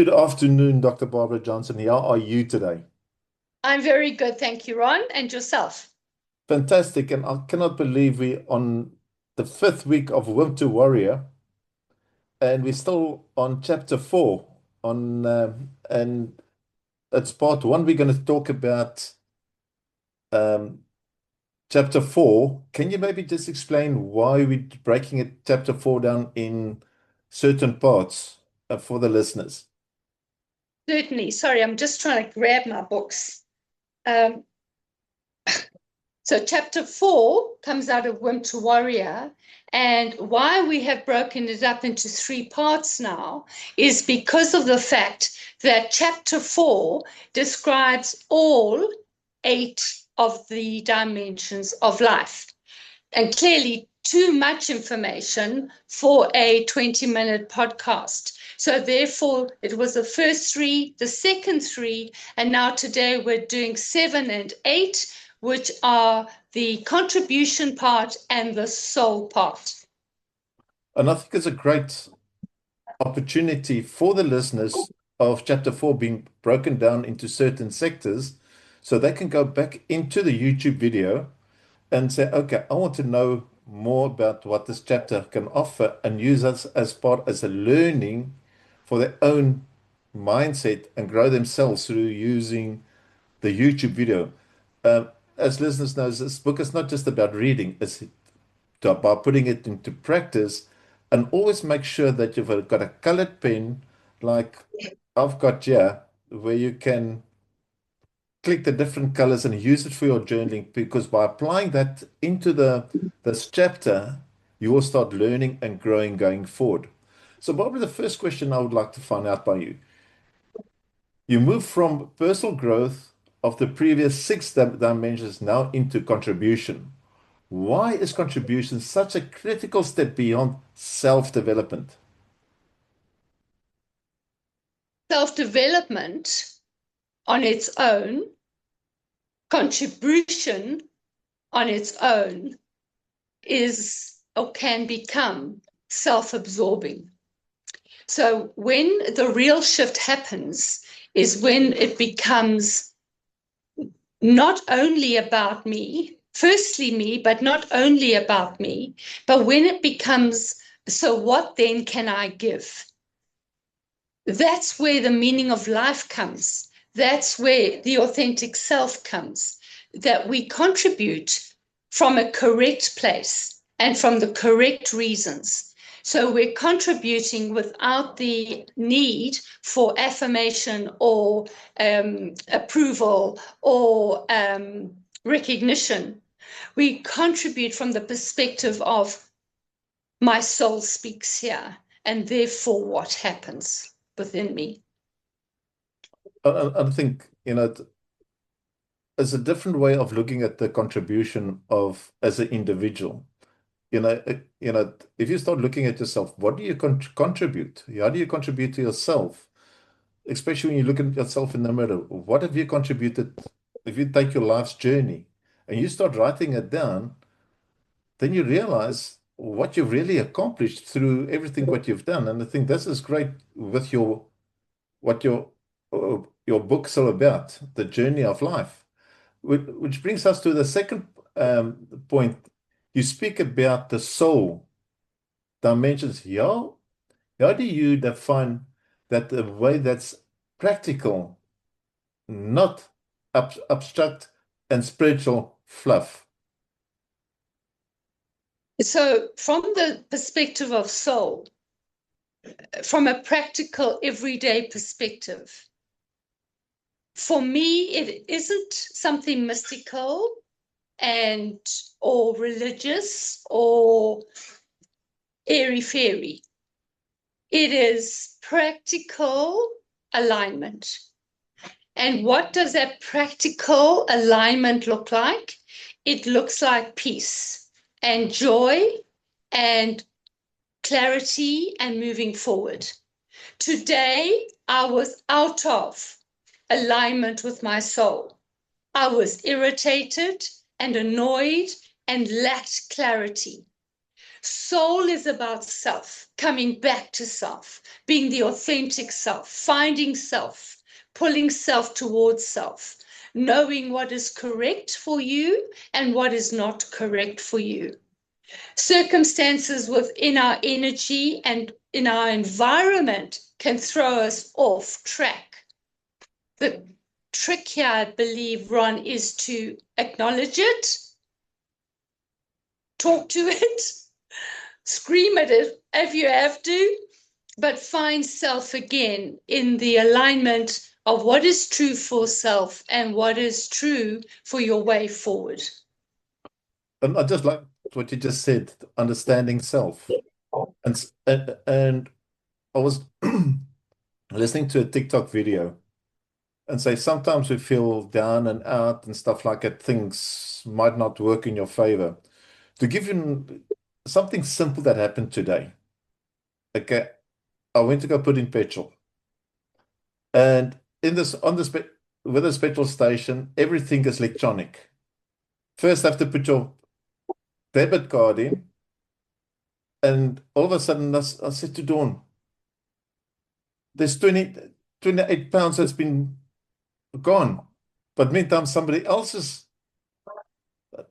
Good afternoon, Dr. Barbara Johnson. How are you today? I'm very good, thank you, Ron, and yourself. Fantastic. And I cannot believe we're on the fifth week of Wimp to Warrior, and we're still on chapter four. And it's part one. We're going to talk about um, chapter four. Can you maybe just explain why we're breaking it chapter four down in certain parts for the listeners? Certainly. Sorry, I'm just trying to grab my books. Um, so, chapter 4 comes out of Wimp to Warrior. And why we have broken it up into three parts now is because of the fact that chapter 4 describes all eight of the dimensions of life. And clearly, too much information for a 20-minute podcast. So, therefore, it was the first three, the second three, and now today we're doing 7 and 8, which are the contribution part and the soul part. And I think it's a great opportunity for the listeners of chapter four being broken down into certain sectors so they can go back into the YouTube video and say, okay, I want to know more about what this chapter can offer and use us as part as a learning for their own mindset and grow themselves through using the YouTube video. Um, as listeners know, this book is not just about reading, it's about putting it into practice and always make sure that you've got a colored pen like I've got here, where you can click the different colors and use it for your journaling because by applying that into the this chapter, you will start learning and growing going forward. So, Barbara, the first question I would like to find out by you. You move from personal growth of the previous six dimensions now into contribution. Why is contribution such a critical step beyond self-development? Self development on its own, contribution on its own, is or can become self absorbing. So when the real shift happens is when it becomes not only about me, firstly me, but not only about me, but when it becomes, so what then can I give? That's where the meaning of life comes. That's where the authentic self comes, that we contribute from a correct place and from the correct reasons. So we're contributing without the need for affirmation or approval or recognition. We contribute from the perspective of my soul speaks here, and therefore what happens within me. I think, it's a different way of looking at the contribution of as an individual. If you start looking at yourself, what do you contribute? How do you contribute to yourself? Especially when you look at yourself in the mirror, what have you contributed? If you take your life's journey and you start writing it down, then you realize what you've really accomplished through everything what you've done. And I think this is great with what your book's all about, the journey of life. Which brings us to the second point. You speak about the soul dimensions. How do you define that the way that's practical, not abstract and spiritual fluff? So, from the perspective of soul, from a practical, everyday perspective, for me, it isn't something mystical and or religious or airy fairy. It is practical alignment. And what does that practical alignment look like? It looks like peace and joy and clarity and moving forward. Today, I was out of alignment with my soul. I was irritated and annoyed and lacked clarity. Soul is about self, coming back to self, being the authentic self, finding self, pulling self towards self, knowing what is correct for you and what is not correct for you. Circumstances within our energy and in our environment can throw us off track. The trick here, I believe, Ron, is to acknowledge it, talk to it, scream at it if you have to, but find self again in the alignment of what is true for self and what is true for your way forward. And I just like what you just said, understanding self. And I was listening to a TikTok video and say sometimes we feel down and out and stuff like that, things might not work in your favor. To give you something simple that happened today. Okay, I went to go put in petrol. And in this on this with this petrol station, everything is electronic. First, have to put your debit card in, and all of a sudden, I said to Dawn, "There's 28 pounds that's been gone." But meantime, somebody else's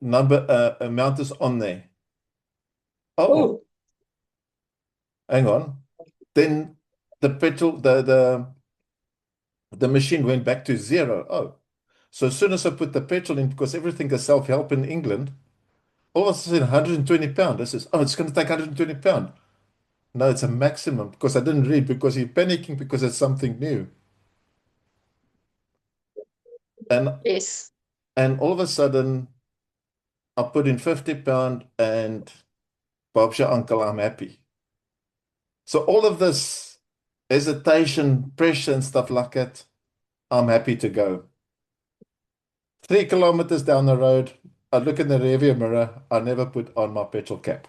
amount is on there. Oh, Oh, hang on. Then the petrol, the machine went back to zero. Oh, so as soon as I put the petrol in, because everything is self-help in England, all of a sudden 120 pound. I says, oh, it's going to take 120 pound. No, it's a maximum because I didn't read because you're panicking because it's something new. And yes. and all of a sudden I put in 50 pound and Bob's your uncle, I'm happy. So all of this hesitation, pressure and stuff like that, I'm happy to go. 3 kilometers down the road, I look in the rearview mirror, I never put on my petrol cap.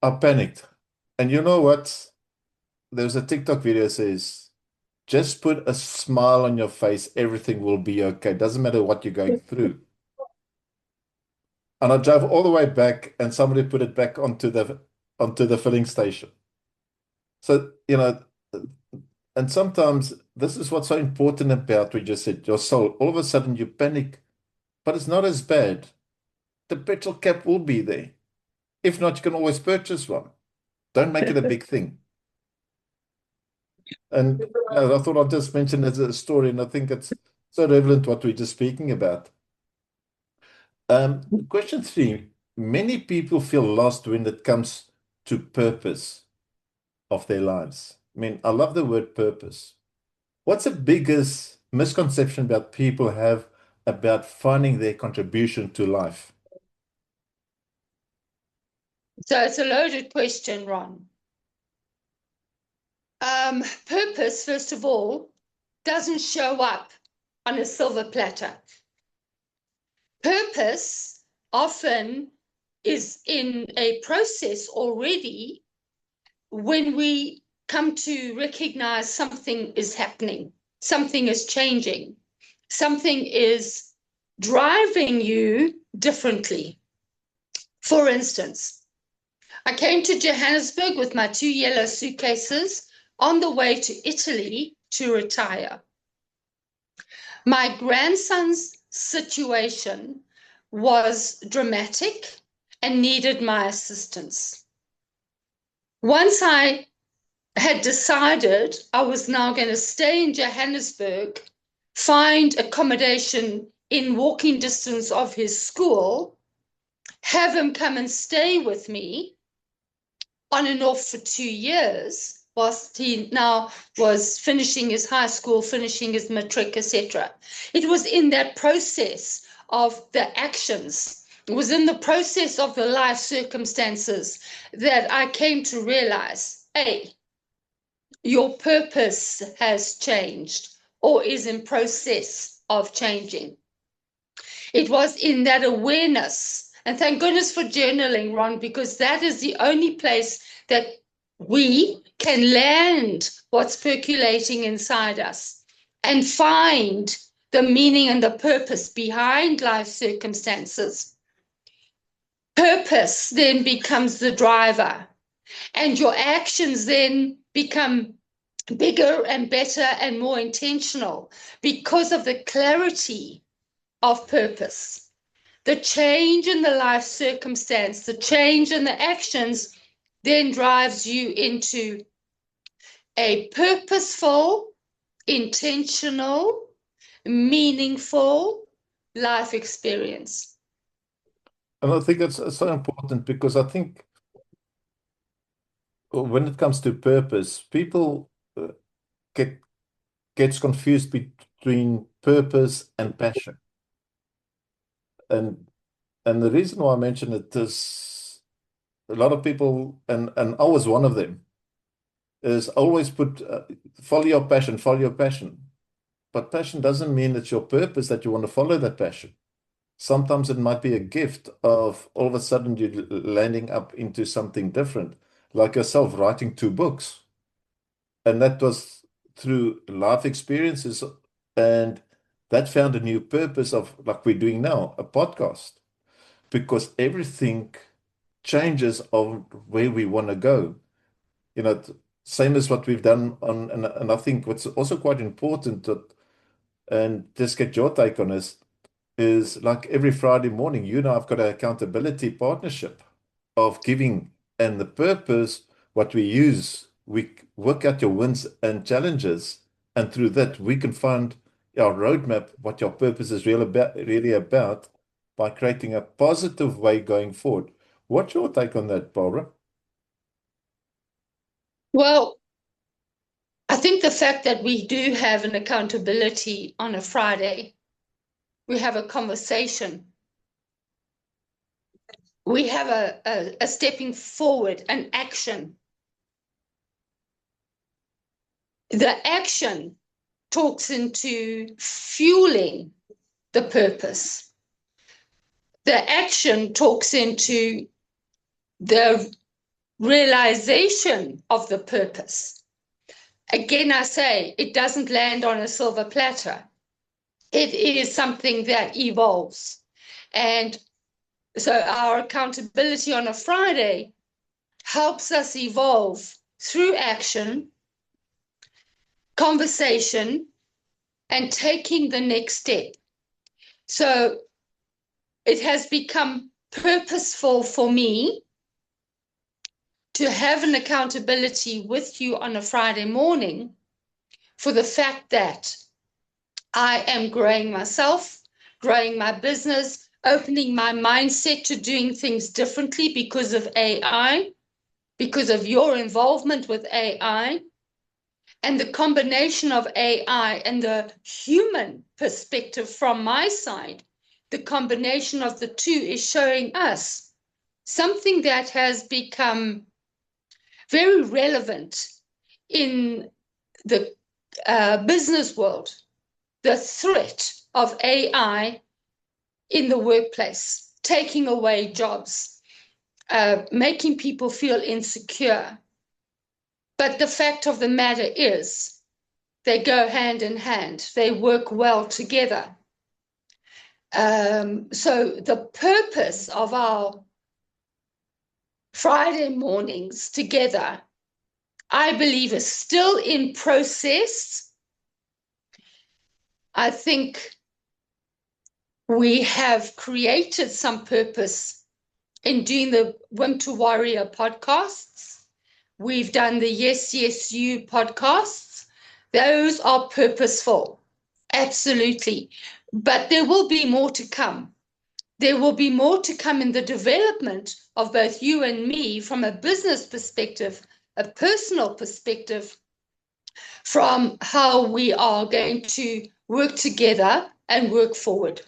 I panicked. And you know what? There's a TikTok video that says, just put a smile on your face, everything will be okay. Doesn't matter what you're going through. And I drove all the way back and somebody put it back onto the filling station. So, and sometimes this is what's so important about what you just said, your soul. All of a sudden you panic, but it's not as bad. The petrol cap will be there. If not, you can always purchase one. Don't make it a big thing. And I thought I'd just mention it as a story, and I think it's so relevant what we're just speaking about. Question 3. Many people feel lost when it comes to purpose of their lives. I mean, I love the word purpose. What's the biggest misconception about people have about finding their contribution to life? So it's a loaded question, Ron. Purpose, first of all, doesn't show up on a silver platter. Purpose often is in a process already when we come to recognize something is happening, something is changing, something is driving you differently. For instance, I came to Johannesburg with my 2 yellow suitcases on the way to Italy to retire. My grandson's situation was dramatic and needed my assistance. Once I had decided I was now going to stay in Johannesburg, find accommodation in walking distance of his school, have him come and stay with me on and off for 2 years, whilst he now was finishing his high school, finishing his matric, etc. It was in that process of the actions, it was in the process of the life circumstances that I came to realize, hey, your purpose has changed or is in process of changing. It was in that awareness, and thank goodness for journaling, Ron, because that is the only place that we can land what's percolating inside us and find the meaning and the purpose behind life circumstances. Purpose then becomes the driver, and your actions then become bigger and better and more intentional because of the clarity of purpose. The change in the life circumstance, the change in the actions then drives you into a purposeful, intentional, meaningful life experience. And I think that's so important because I think when it comes to purpose, people get gets confused between purpose and passion. And the reason why I mention it is a lot of people, and I was one of them, is always put follow your passion, follow your passion. But passion doesn't mean it's your purpose that you want to follow that passion. Sometimes it might be a gift of all of a sudden you landing up into something different, like yourself writing 2 books. And that was through life experiences, and that found a new purpose of like we're doing now, a podcast, because everything changes of where we want to go. You know, same as what we've done on, and I think what's also quite important that, and just get your take on this, is like every Friday morning, you and I have got an accountability partnership of giving, and the purpose, what we use, we work out your wins and challenges, and through that we can find our roadmap, what your purpose is really about, by creating a positive way going forward. What's your take on that, Barbara? Well, I think the fact that we do have an accountability on a Friday, we have a conversation, we have a stepping forward, an action. The action talks into fueling the purpose. The action talks into the realization of the purpose. Again, I say it doesn't land on a silver platter. It is something that evolves. And so our accountability on a Friday helps us evolve through action, conversation, and taking the next step. So it has become purposeful for me to have an accountability with you on a Friday morning for the fact that I am growing myself, growing my business, opening my mindset to doing things differently because of AI, because of your involvement with AI, and the combination of AI and the human perspective from my side. The combination of the two is showing us something that has become very relevant in the business world, the threat of AI in the workplace, taking away jobs, making people feel insecure. But the fact of the matter is, they go hand in hand. They work well together. So the purpose of our Friday mornings together, I believe, is still in process. I think we have created some purpose in doing the Wimp to Warrior podcasts. We've done the Yes, Yes, You podcasts. Those are purposeful, absolutely. But there will be more to come. There will be more to come in the development of both you and me from a business perspective, a personal perspective, from how we are going to work together and work forward.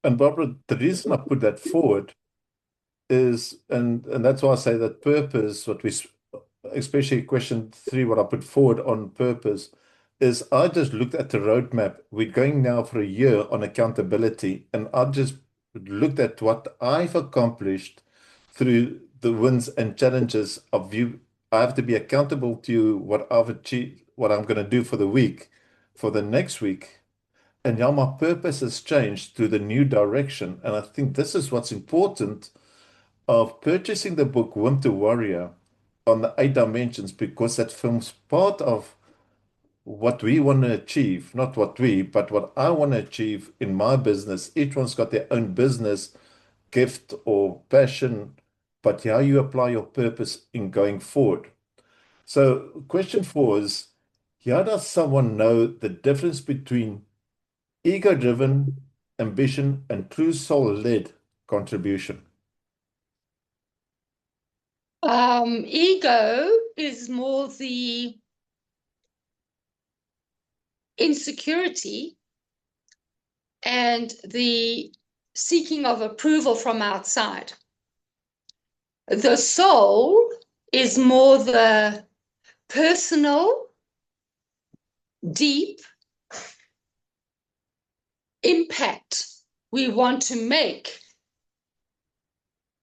And Barbara, the reason I put that forward is, and that's why I say that purpose, especially question 3, what I put forward on purpose, is I just looked at the roadmap. We're going now for a year on accountability, and I just looked at what I've accomplished through the wins and challenges of you. I have to be accountable to what I've achieved, what I'm going to do for the week, for the next week. And now my purpose has changed to the new direction. And I think this is what's important of purchasing the book Wimp to Warrior on the 8 dimensions, because that forms part of what we want to achieve, not what we, but what I want to achieve in my business. Each one's got their own business gift or passion, but how you apply your purpose in going forward. So, question 4 is, how does someone know the difference between ego-driven ambition and true soul-led contribution? Ego is more the insecurity and the seeking of approval from outside. The soul is more the personal, deep impact we want to make.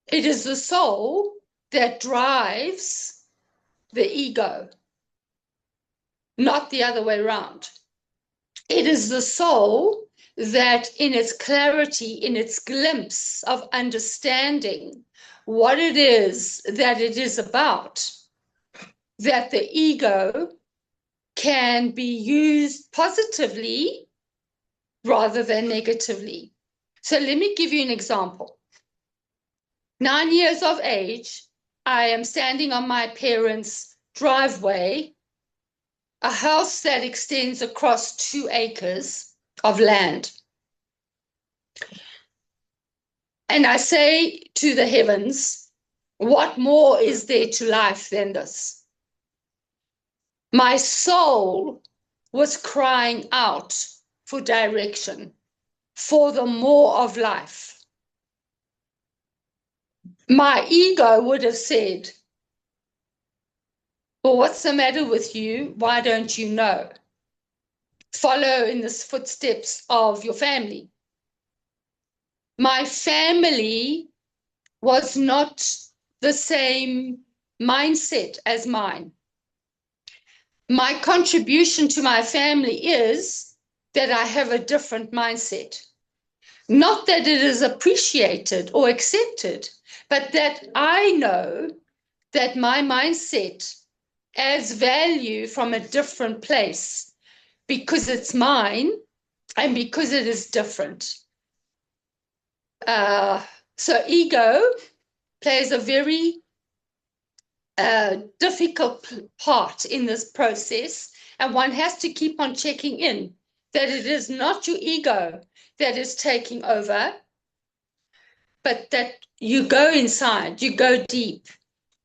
It is the soul that drives the ego, not the other way around. It is the soul that, in its clarity, in its glimpse of understanding what it is that it is about, that the ego can be used positively rather than negatively. So let me give you an example. 9 years of age, I am standing on my parents' driveway, a house that extends across 2 acres of land. And I say to the heavens, what more is there to life than this? My soul was crying out for direction, for the more of life. My ego would have said, well, what's the matter with you? Why don't you know? Follow in the footsteps of your family. My family was not the same mindset as mine. My contribution to my family is that I have a different mindset. Not that it is appreciated or accepted, but that I know that my mindset adds value from a different place because it's mine and because it is different. So ego plays a very difficult part in this process, and one has to keep on checking in that it is not your ego that is taking over, but that you go inside, you go deep,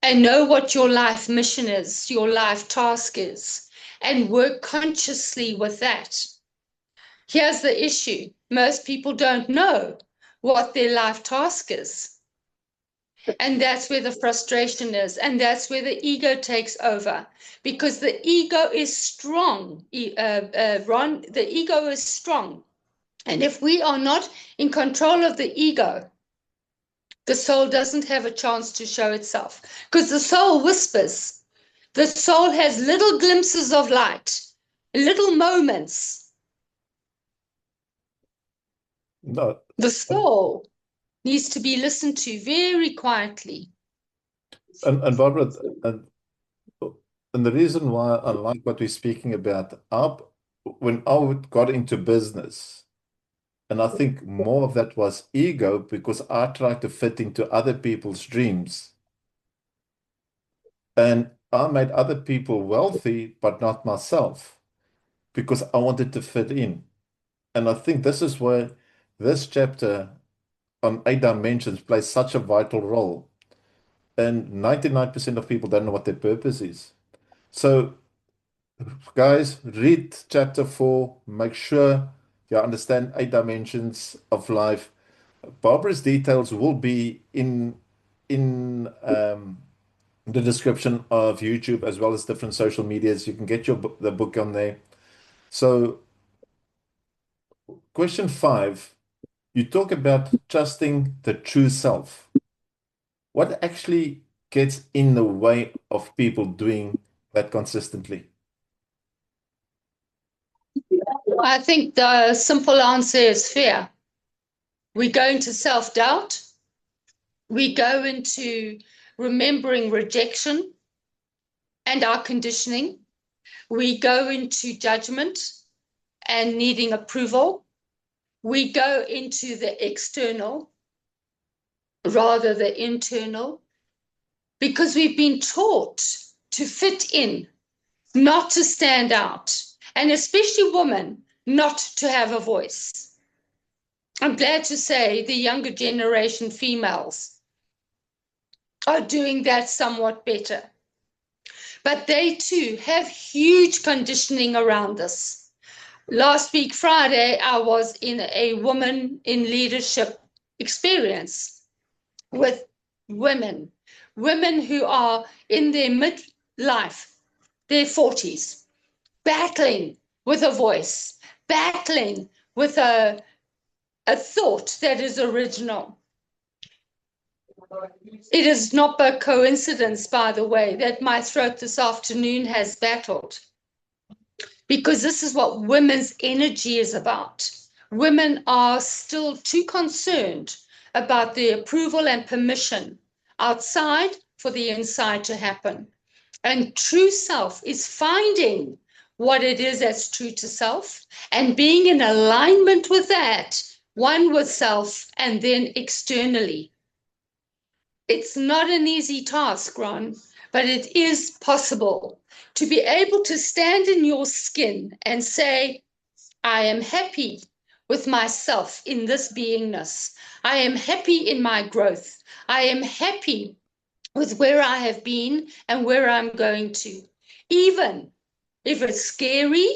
and know what your life mission is, your life task is, and work consciously with that. Here's the issue. Most people don't know what their life task is. And that's where the frustration is. And that's where the ego takes over. Because the ego is strong. Ron, the ego is strong. And if we are not in control of the ego, the soul doesn't have a chance to show itself. Because the soul whispers. The soul has little glimpses of light, little moments. No. The soul needs to be listened to very quietly. And Barbara, and the reason why I like what we're speaking about, when I got into business, and I think more of that was ego because I tried to fit into other people's dreams. And I made other people wealthy, but not myself, because I wanted to fit in. And I think this is where this chapter on 8 dimensions plays such a vital role. And 99% of people don't know what their purpose is. So, guys, read chapter 4. Make sure you understand 8 dimensions of life. Barbara's details will be in the description of YouTube as well as different social medias. You can get the book on there. So, question 5, you talk about trusting the true self. What actually gets in the way of people doing that consistently? I think the simple answer is fear. We go into self-doubt. We go into remembering rejection and our conditioning. We go into judgment and needing approval. We go into the external rather than internal because we've been taught to fit in, not to stand out, and especially women, not to have a voice. I'm glad to say the younger generation females are doing that somewhat better. But they too have huge conditioning around this. Last week, Friday, I was in a woman in leadership experience with women who are in their midlife, their 40s, battling with a voice, battling with a thought that is original. It is not by coincidence, by the way, that my throat this afternoon has battled, because this is what women's energy is about. Women are still too concerned about the approval and permission outside for the inside to happen. And true self is finding what it is that's true to self and being in alignment with that, one with self and then externally. It's not an easy task, Ron, but it is possible to be able to stand in your skin and say, I am happy with myself in this beingness. I am happy in my growth. I am happy with where I have been and where I'm going to. Even if it's scary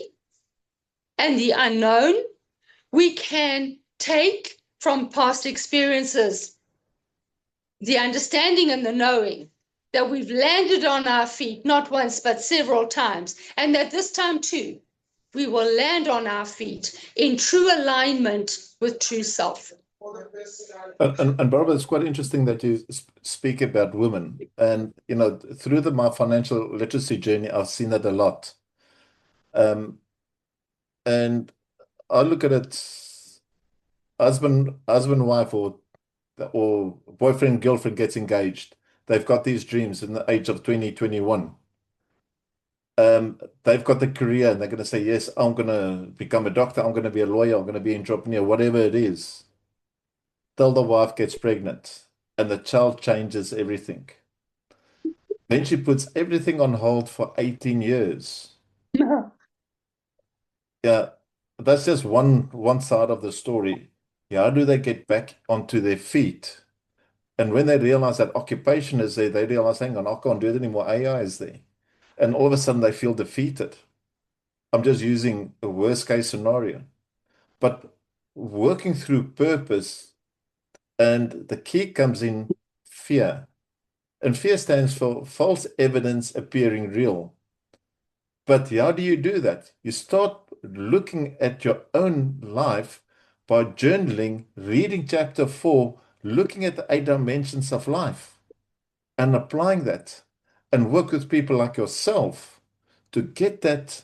and the unknown, we can take from past experiences the understanding and the knowing that we've landed on our feet, not once, but several times, and that this time too, we will land on our feet in true alignment with true self. And Barbara, it's quite interesting that you speak about women. And, through my financial literacy journey, I've seen that a lot. And I look at it, wife, or boyfriend, girlfriend gets engaged. They've got these dreams in the age of 20, 21. They've got the career and they're going to say, yes, I'm going to become a doctor. I'm going to be a lawyer. I'm going to be an entrepreneur, whatever it is. Till the wife gets pregnant and the child changes everything. Then she puts everything on hold for 18 years. Yeah, that's just one side of the story. Yeah, how do they get back onto their feet? And when they realize that occupation is there, they realize, hang on, I can't do it anymore. AI is there. And all of a sudden they feel defeated. I'm just using a worst case scenario. But working through purpose, and the key comes in fear. And fear stands for false evidence appearing real. But how do you do that? You start looking at your own life by journaling, reading chapter 4, looking at the 8 dimensions of life and applying that, and work with people like yourself to get that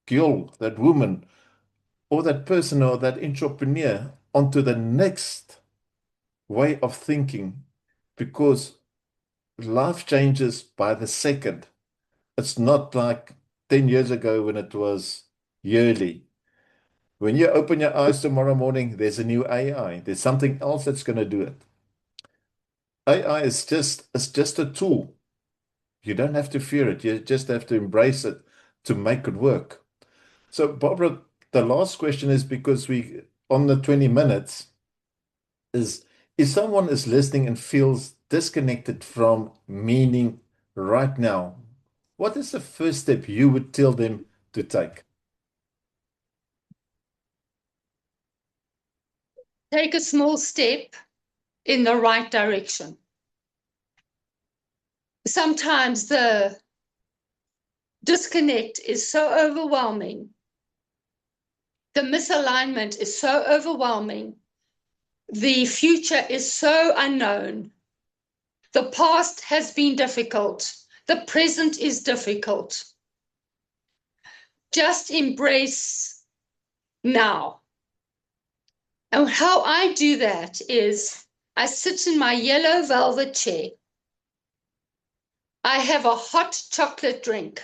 girl, that woman, or that person or that entrepreneur onto the next way of thinking, because life changes by the second. It's not like 10 years ago when it was yearly. When you open your eyes tomorrow morning, there's a new AI. There's something else that's going to do it. AI is just a tool. You don't have to fear it. You just have to embrace it to make it work. So, Barbara, the last question is, because we on the 20 minutes, is if someone is listening and feels disconnected from meaning right now, what is the first step you would tell them to take? Take a small step in the right direction. Sometimes the disconnect is so overwhelming. The misalignment is so overwhelming. The future is so unknown. The past has been difficult. The present is difficult. Just embrace now. And how I do that is I sit in my yellow velvet chair. I have a hot chocolate drink.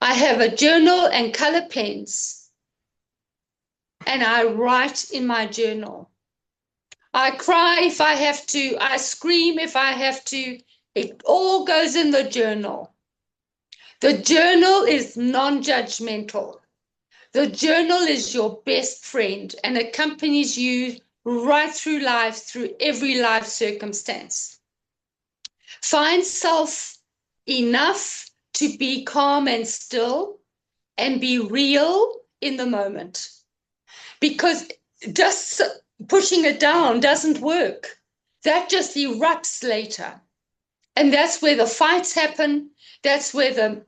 I have a journal and color pens. And I write in my journal. I cry if I have to. I scream if I have to. It all goes in the journal. The journal is non-judgmental. The journal is your best friend and accompanies you right through life, through every life circumstance. Find self enough to be calm and still and be real in the moment. Because just pushing it down doesn't work. That just erupts later. And that's where the fights happen. That's where the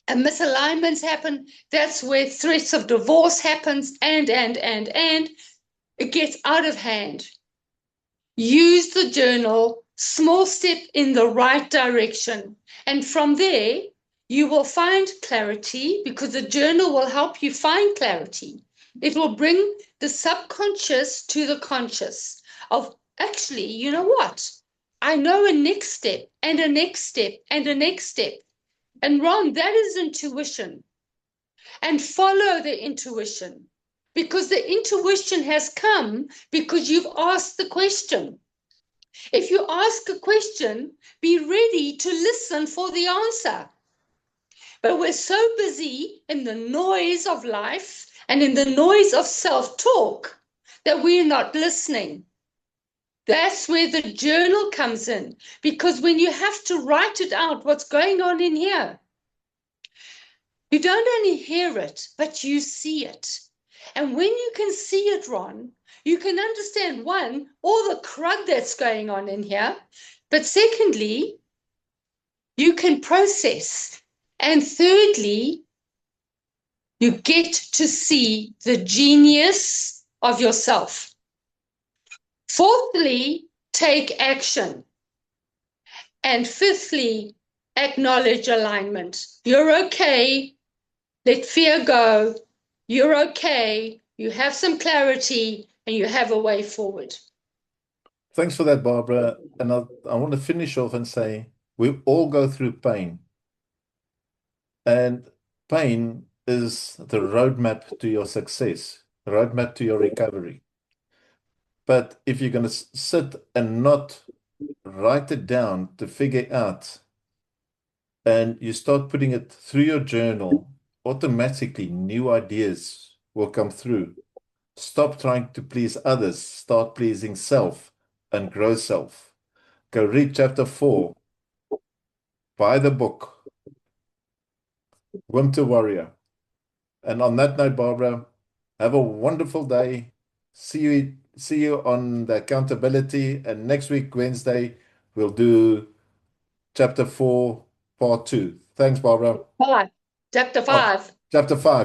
misalignments happen. That's where threats of divorce happens, and it gets out of hand. Use the journal, small step in the right direction. And from there, you will find clarity because the journal will help you find clarity. It will bring the subconscious to the conscious of actually, you know what? I know a next step and a next step and a next step. And Ron, that is intuition. And follow the intuition because the intuition has come because you've asked the question. If you ask a question, be ready to listen for the answer. But we're so busy in the noise of life and in the noise of self-talk that we're not listening. That's where the journal comes in, because when you have to write it out, what's going on in here, you don't only hear it, but you see it. And when you can see it, Ron, you can understand, one, all the crud that's going on in here. But secondly, you can process. And thirdly, you get to see the genius of yourself. Fourthly, take action. And fifthly, acknowledge alignment. You're okay. Let fear go. You're okay. You have some clarity and you have a way forward. Thanks for that, Barbara. And I want to finish off and say we all go through pain. And pain is the roadmap to your success, the roadmap to your recovery. But if you're going to sit and not write it down to figure out, and you start putting it through your journal, automatically new ideas will come through. Stop trying to please others, start pleasing self and grow self. Go read chapter 4. Buy the book, Wimp to Warrior. And on that note, Barbara, have a wonderful day. See you on the accountability. And next week, Wednesday, we'll do chapter 4, part 2. Thanks, Barbara. Five. Chapter Oh, 5. chapter 5.